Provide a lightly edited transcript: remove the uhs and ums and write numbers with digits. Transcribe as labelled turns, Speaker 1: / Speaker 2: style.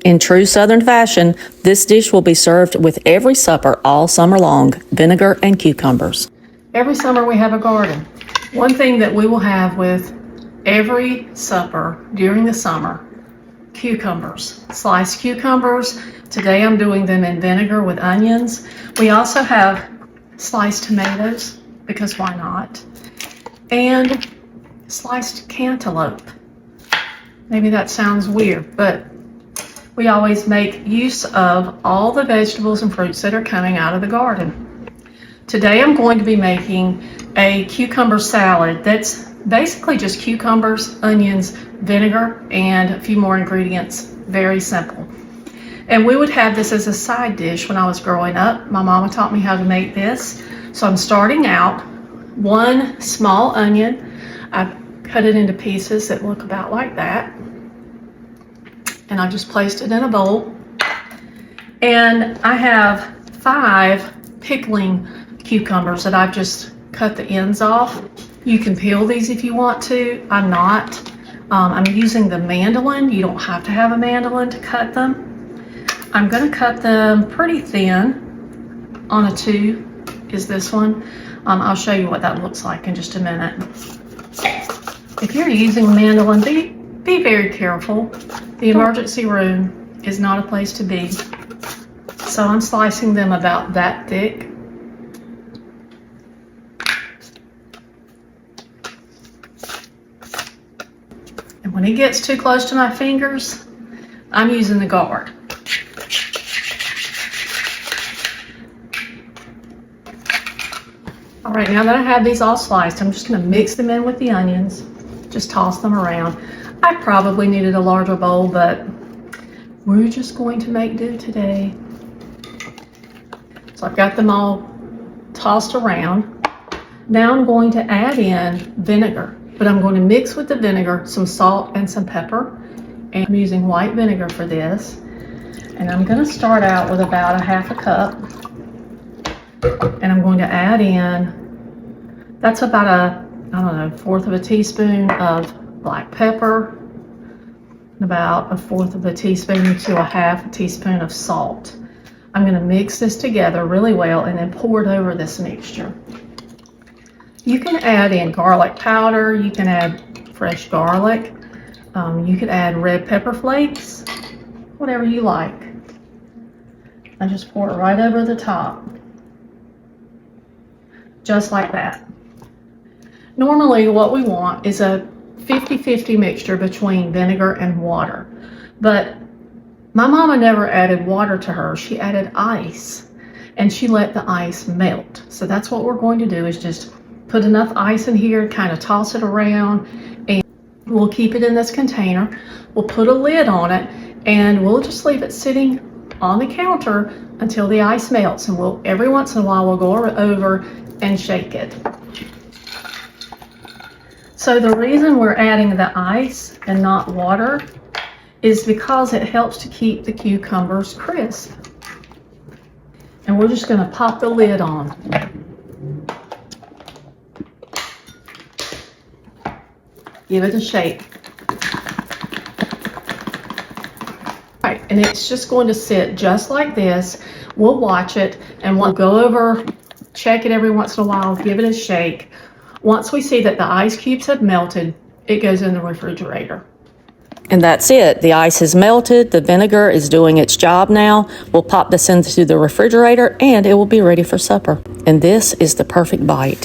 Speaker 1: In true Southern fashion, this dish will be served with every supper all summer long, vinegar and cucumbers. Every summer we have a garden. One thing that we will have with every supper during the summer, cucumbers, sliced cucumbers. Today I'm doing them in vinegar with onions. We also have sliced tomatoes, because why not? And sliced cantaloupe. Maybe that sounds weird, but we always make use of all the vegetables and fruits that are coming out of the garden. Today I'm going to be making a cucumber salad that's basically just cucumbers, onions, vinegar, and a few more ingredients. Very simple. And we would have this as a side dish when I was growing up. My mama taught me how to make this. So I'm starting out, one small onion. I've cut it into pieces that look about like that. And I just placed it in a bowl. And I have 5 pickling cucumbers that I've just cut the ends off. You can peel these if you want to. I'm not. I'm using the mandolin. You don't have to have a mandolin to cut them. I'm going to cut them pretty thin on a 2 is this one. I'll show you what that looks like in just a minute. If you're using a mandolin, be very careful. The emergency room is not a place to be. So I'm slicing them about that thick. And when it gets too close to my fingers, I'm using the guard. All right, now that I have these all sliced, I'm just going to mix them in with the onions. Just toss them around. I probably needed a larger bowl, but we're just going to make do today. So I've got them all tossed around. Now I'm going to add in vinegar, but I'm going to mix with the vinegar some salt and some pepper. And I'm using white vinegar for this. And I'm going to start out with about a half a cup. And I'm going to add in, that's about a, I don't know, 1/4 of a teaspoon of black pepper, and about a 1/4 of a teaspoon to a 1/2 teaspoon of salt. I'm going to mix this together really well and then pour it over this mixture. You can add in garlic powder, you can add fresh garlic, you could add red pepper flakes, whatever you like. I just pour it right over the top. Just like that. Normally what we want is a 50-50 mixture between vinegar and water. But my mama never added water to her. She added ice. And she let the ice melt. So that's what we're going to do, is just put enough ice in here, kind of toss it around, and we'll keep it in this container. We'll put a lid on it, and we'll just leave it sitting on the counter until the ice melts. And we'll, every once in a while, we'll go over and shake it. So the reason we're adding the ice and not water is because it helps to keep the cucumbers crisp. And we're just going to pop the lid on. Give it a shake. All right, and it's just going to sit just like this. We'll watch it and we'll go over, check it every once in a while, give it a shake. Once we see that the ice cubes have melted, it goes in the refrigerator. And that's it. The ice has melted. The vinegar is doing its job now. We'll pop this into the refrigerator and it will be ready for supper. And this is the perfect bite.